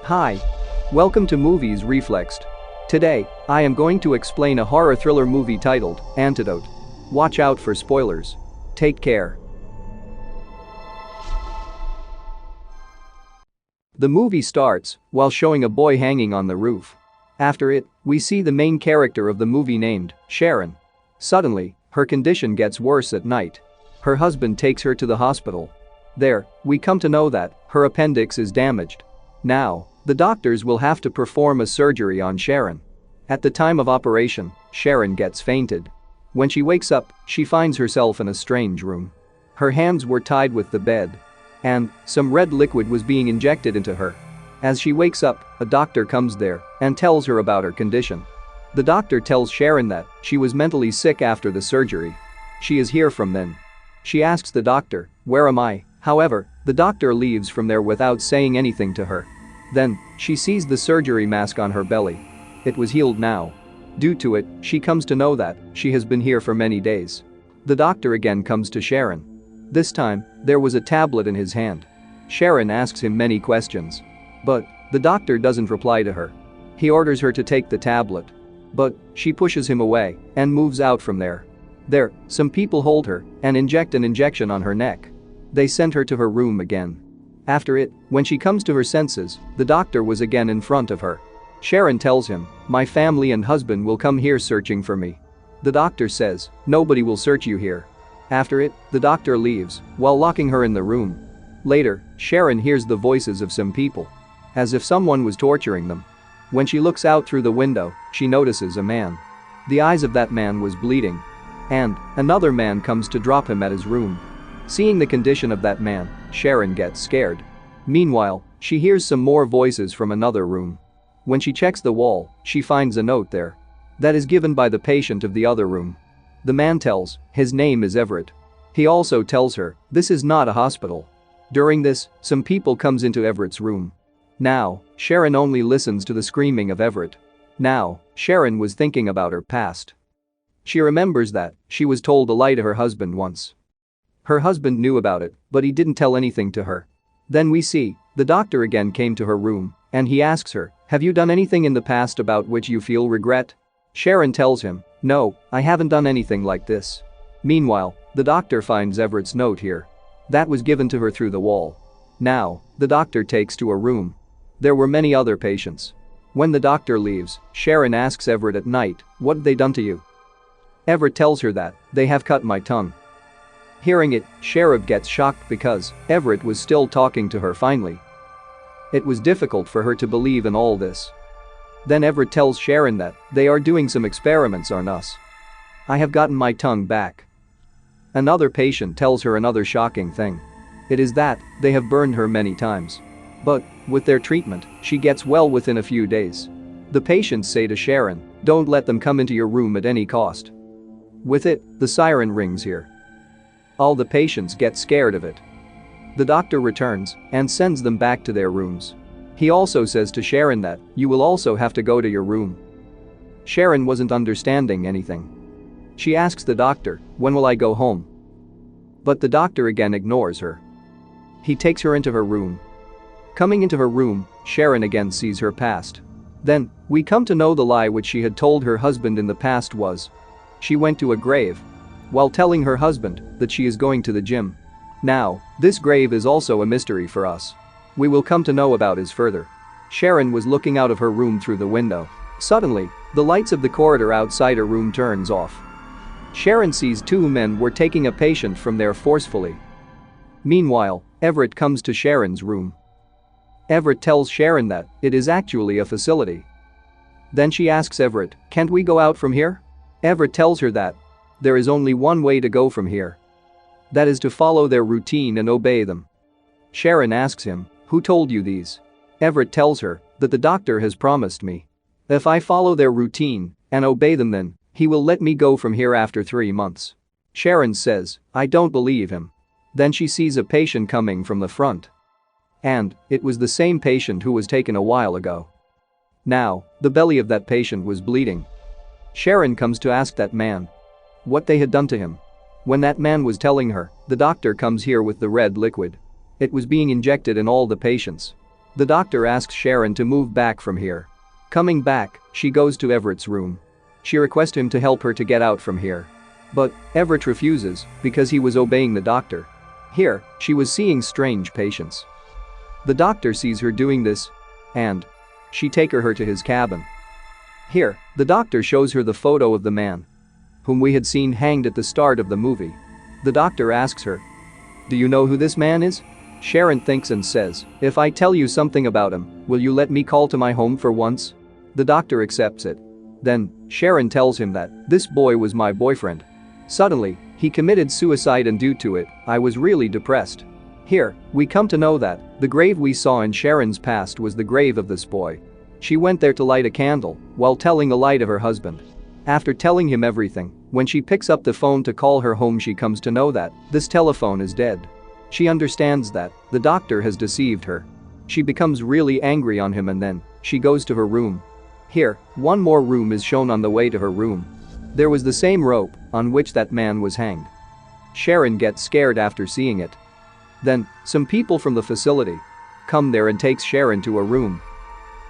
Hi. Welcome to Movies Reflexed. Today, I am going to explain a horror thriller movie titled Antidote. Watch out for spoilers. Take care. The movie starts while showing a boy hanging on the roof. After it, we see the main character of the movie named Sharon. Suddenly, her condition gets worse at night. Her husband takes her to the hospital. There, we come to know that her appendix is damaged. Now, the doctors will have to perform a surgery on Sharon. At the time of operation, Sharon gets fainted. When she wakes up, she finds herself in a strange room. Her hands were tied with the bed. And some red liquid was being injected into her. As she wakes up, a doctor comes there and tells her about her condition. The doctor tells Sharon that she was mentally sick after the surgery. She is here from then. She asks the doctor, "Where am I?" However, the doctor leaves from there without saying anything to her. Then, she sees the surgery mask on her belly. It was healed now. Due to it, she comes to know that she has been here for many days. The doctor again comes to Sharon. This time, there was a tablet in his hand. Sharon asks him many questions. But the doctor doesn't reply to her. He orders her to take the tablet. But she pushes him away and moves out from there. There, some people hold her and inject an injection on her neck. They send her to her room again. After it, when she comes to her senses, the doctor was again in front of her. Sharon tells him, "My family and husband will come here searching for me." The doctor says, "Nobody will search you here." After it, the doctor leaves while locking her in the room. Later, Sharon hears the voices of some people. As if someone was torturing them. When she looks out through the window, she notices a man. The eyes of that man was bleeding. And another man comes to drop him at his room. Seeing the condition of that man, Sharon gets scared. Meanwhile, she hears some more voices from another room. When she checks the wall, she finds a note there. That is given by the patient of the other room. The man tells his name is Everett. He also tells her this is not a hospital. During this, some people comes into Everett's room. Now, Sharon only listens to the screaming of Everett. Now, Sharon was thinking about her past. She remembers that she was told to lie to her husband once. Her husband knew about it, but he didn't tell anything to her. Then we see, the doctor again came to her room, and he asks her, "Have you done anything in the past about which you feel regret?" Sharon tells him, "No, I haven't done anything like this." Meanwhile, the doctor finds Everett's note here. That was given to her through the wall. Now, the doctor takes to a room. There were many other patients. When the doctor leaves, Sharon asks Everett at night, "What have they done to you?" Everett tells her that, "They have cut my tongue." Hearing it, Sharon gets shocked because Everett was still talking to her finally. It was difficult for her to believe in all this. Then Everett tells Sharon that they are doing some experiments on us. "I have gotten my tongue back." Another patient tells her another shocking thing. It is that they have burned her many times. But with their treatment, she gets well within a few days. The patients say to Sharon, "Don't let them come into your room at any cost." With it, the siren rings here. All the patients get scared of it. The doctor returns and sends them back to their rooms. He also says to Sharon that you will also have to go to your room. Sharon wasn't understanding anything. She asks the doctor, "When will I go home?" But the doctor again ignores her. He takes her into her room. Coming into her room, Sharon again sees her past. Then, we come to know the lie which she had told her husband in the past was. She went to a grave. While telling her husband that she is going to the gym. Now, this grave is also a mystery for us. We will come to know about it further. Sharon was looking out of her room through the window. Suddenly, the lights of the corridor outside her room turns off. Sharon sees two men were taking a patient from there forcefully. Meanwhile, Everett comes to Sharon's room. Everett tells Sharon that it is actually a facility. Then she asks Everett, "Can't we go out from here?" Everett tells her that there is only one way to go from here. That is to follow their routine and obey them. Sharon asks him, "Who told you these?" Everett tells her that the doctor has promised me. If I follow their routine and obey them, then he will let me go from here after 3 months. Sharon says, "I don't believe him." Then she sees a patient coming from the front. And it was the same patient who was taken a while ago. Now, the belly of that patient was bleeding. Sharon comes to ask that man what they had done to him. When that man was telling her, the doctor comes here with the red liquid. It was being injected in all the patients. The doctor asks Sharon to move back from here. Coming back, she goes to Everett's room. She requests him to help her to get out from here. But Everett refuses because he was obeying the doctor. Here, she was seeing strange patients. The doctor sees her doing this and she takes her to his cabin. Here, the doctor shows her the photo of the man whom we had seen hanged at the start of the movie. The doctor asks her, "Do you know who this man is?" Sharon thinks and says, "If I tell you something about him, will you let me call to my home for once?" The doctor accepts it. Then, Sharon tells him that, "This boy was my boyfriend. Suddenly, he committed suicide and due to it, I was really depressed." Here, we come to know that the grave we saw in Sharon's past was the grave of this boy. She went there to light a candle while telling a lie to her husband. After telling him everything, when she picks up the phone to call her home, she comes to know that this telephone is dead. She understands that the doctor has deceived her. She becomes really angry on him and then she goes to her room. Here, one more room is shown on the way to her room. There was the same rope on which that man was hanged. Sharon gets scared after seeing it. Then, some people from the facility come there and takes Sharon to a room.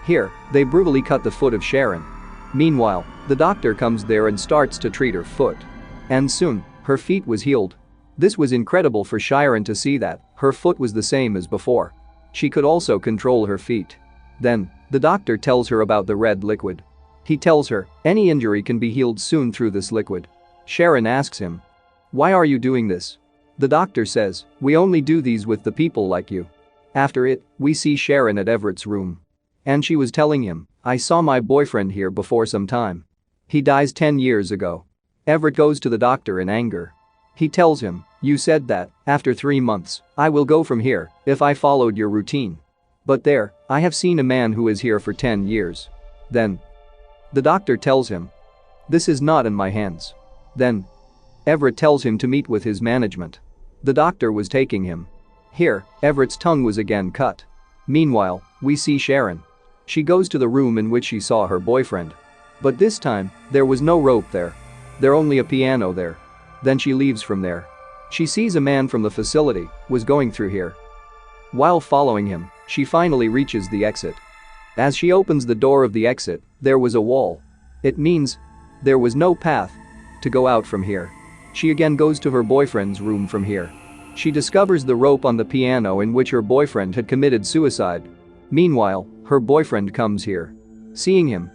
Here, they brutally cut the foot of Sharon. Meanwhile, the doctor comes there and starts to treat her foot. And soon, her feet was healed. This was incredible for Sharon to see that her foot was the same as before. She could also control her feet. Then, the doctor tells her about the red liquid. He tells her any injury can be healed soon through this liquid. Sharon asks him, "Why are you doing this?" The doctor says, "We only do these with the people like you." After it, we see Sharon at Everett's room. And she was telling him, "I saw my boyfriend here before some time. He dies 10 years ago." Everett goes to the doctor in anger. He tells him, "You said that, after 3 months, I will go from here if I followed your routine. But there, I have seen a man who is here for 10 years. Then, the doctor tells him, "This is not in my hands." Then, Everett tells him to meet with his management. The doctor was taking him. Here, Everett's tongue was again cut. Meanwhile, we see Sharon. She goes to the room in which she saw her boyfriend. But this time, there was no rope there. There only a piano there. Then she leaves from there. She sees a man from the facility was going through here. While following him, she finally reaches the exit. As she opens the door of the exit, there was a wall. It means there was no path to go out from here. She again goes to her boyfriend's room from here. She discovers the rope on the piano in which her boyfriend had committed suicide. Meanwhile, her boyfriend comes here. Seeing him,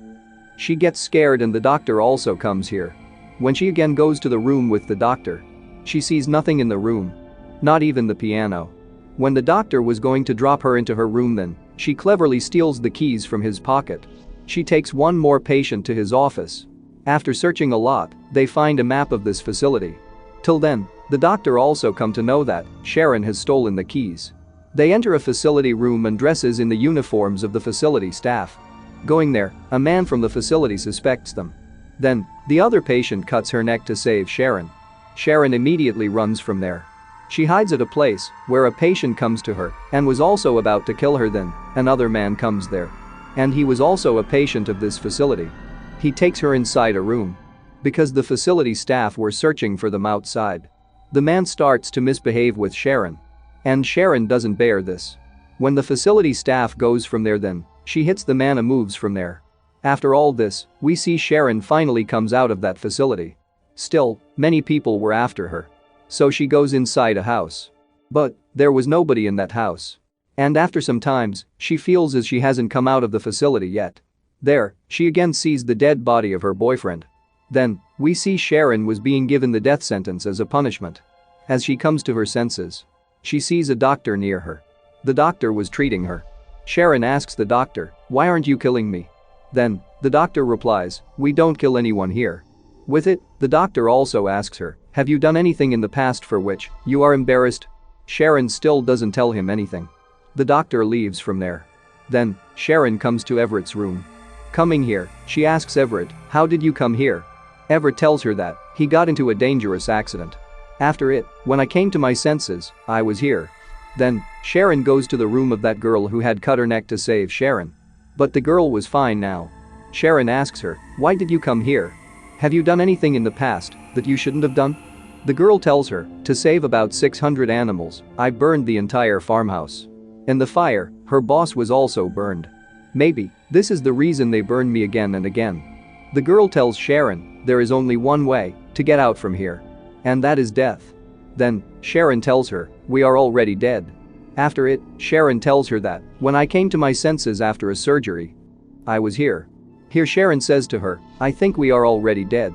she gets scared and the doctor also comes here. When she again goes to the room with the doctor, she sees nothing in the room. Not even the piano. When the doctor was going to drop her into her room, then she cleverly steals the keys from his pocket. She takes one more patient to his office. After searching a lot, they find a map of this facility. Till then, the doctor also come to know that Sharon has stolen the keys. They enter a facility room and dresses in the uniforms of the facility staff. Going there, a man from the facility suspects them. Then, the other patient cuts her neck to save Sharon. Sharon immediately runs from there. She hides at a place where a patient comes to her and was also about to kill her. Then, another man comes there. And he was also a patient of this facility. He takes her inside a room. Because the facility staff were searching for them outside. The man starts to misbehave with Sharon. And Sharon doesn't bear this. When the facility staff goes from there, then she hits the man and moves from there. After all this, we see Sharon finally comes out of that facility. Still, many people were after her. So she goes inside a house. But there was nobody in that house. And after some times, she feels as she hasn't come out of the facility yet. There, she again sees the dead body of her boyfriend. Then, we see Sharon was being given the death sentence as a punishment. As she comes to her senses, she sees a doctor near her. The doctor was treating her. Sharon asks the doctor, "Why aren't you killing me?" Then, the doctor replies, "We don't kill anyone here." With it, the doctor also asks her, "Have you done anything in the past for which you are embarrassed?" Sharon still doesn't tell him anything. The doctor leaves from there. Then, Sharon comes to Everett's room. Coming here, she asks Everett, "How did you come here?" Everett tells her that he got into a dangerous accident. After it, when I came to my senses, I was here. Then, Sharon goes to the room of that girl who had cut her neck to save Sharon. But the girl was fine now. Sharon asks her, "Why did you come here? Have you done anything in the past that you shouldn't have done?" The girl tells her, "To save about 600 animals, I burned the entire farmhouse. In the fire, Her boss was also burned. Maybe this is the reason they burned me again and again. The girl tells Sharon there is only one way to get out from here. And that is death. Then, Sharon tells her, we are already dead. After it, Sharon tells her that, when I came to my senses after a surgery, I was here. Here Sharon says to her, I think we are already dead.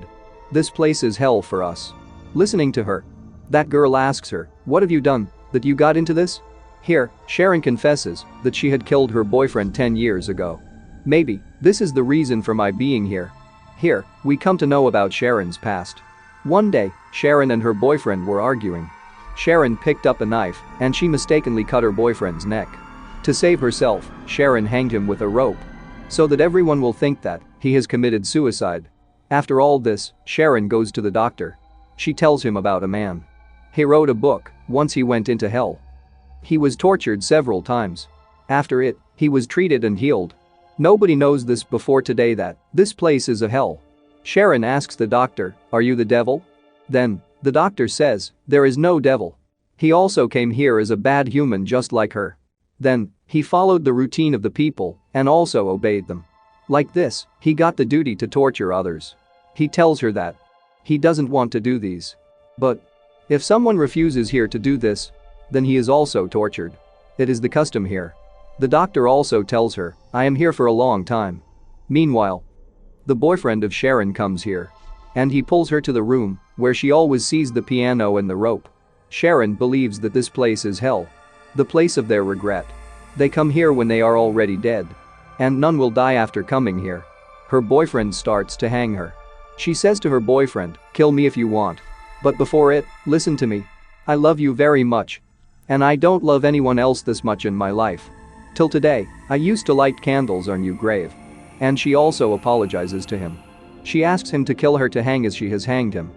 This place is hell for us. Listening to her, that girl asks her, what have you done that you got into this? Here, Sharon confesses that she had killed her boyfriend 10 years ago. Maybe this is the reason for my being here. Here, we come to know about Sharon's past. One day, Sharon and her boyfriend were arguing. Sharon picked up a knife and she mistakenly cut her boyfriend's neck. To save herself, Sharon hanged him with a rope. So that everyone will think that he has committed suicide. After all this, Sharon goes to the doctor. She tells him about a man. He wrote a book once he went into hell. He was tortured several times. After it, he was treated and healed. Nobody knows this before today that this place is a hell. Sharon asks the doctor, are you the devil? Then, the doctor says, there is no devil. He also came here as a bad human just like her. Then, he followed the routine of the people and also obeyed them. Like this, he got the duty to torture others. He tells her that he doesn't want to do these. But if someone refuses here to do this, then he is also tortured. It is the custom here. The doctor also tells her, I am here for a long time. Meanwhile, the boyfriend of Sharon comes here. And he pulls her to the room where she always sees the piano and the rope. Sharon believes that this place is hell. The place of their regret. They come here when they are already dead. And none will die after coming here. Her boyfriend starts to hang her. She says to her boyfriend, kill me if you want. But before it, listen to me. I love you very much. And I don't love anyone else this much in my life. Till today, I used to light candles on your grave. And she also apologizes to him. She asks him to kill her to hang as she has hanged him.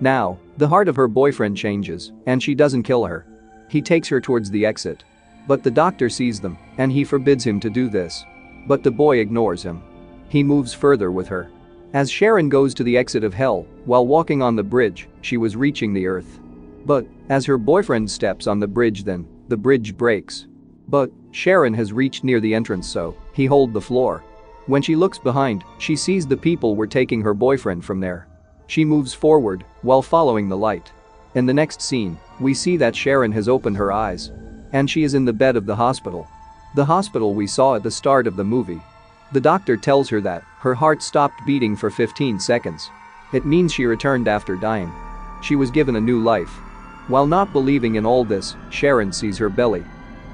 Now, the heart of her boyfriend changes, and she doesn't kill her. He takes her towards the exit. But the doctor sees them, and he forbids him to do this. But the boy ignores him. He moves further with her. As Sharon goes to the exit of hell, while walking on the bridge, she was reaching the earth. But, as her boyfriend steps on the bridge then, the bridge breaks. But, Sharon has reached near the entrance so, he hold the floor. When she looks behind, she sees the people were taking her boyfriend from there. She moves forward, while following the light. In the next scene, we see that Sharon has opened her eyes. And she is in the bed of the hospital. The hospital we saw at the start of the movie. The doctor tells her that her heart stopped beating for 15 seconds. It means she returned after dying. She was given a new life. While not believing in all this, Sharon sees her belly.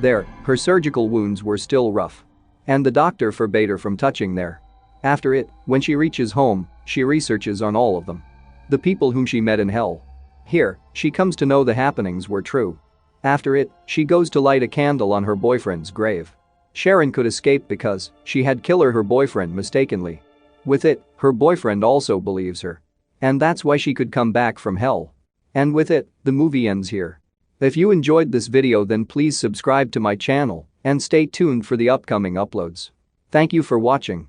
There, her surgical wounds were still rough. And the doctor forbade her from touching there. After it, when she reaches home, she researches on all of them. The people whom she met in hell. Here, she comes to know the happenings were true. After it, she goes to light a candle on her boyfriend's grave. Sharon could escape because she had killed her boyfriend mistakenly. With it, her boyfriend also believes her. And that's why she could come back from hell. And with it, the movie ends here. If you enjoyed this video then please subscribe to my channel and stay tuned for the upcoming uploads. Thank you for watching.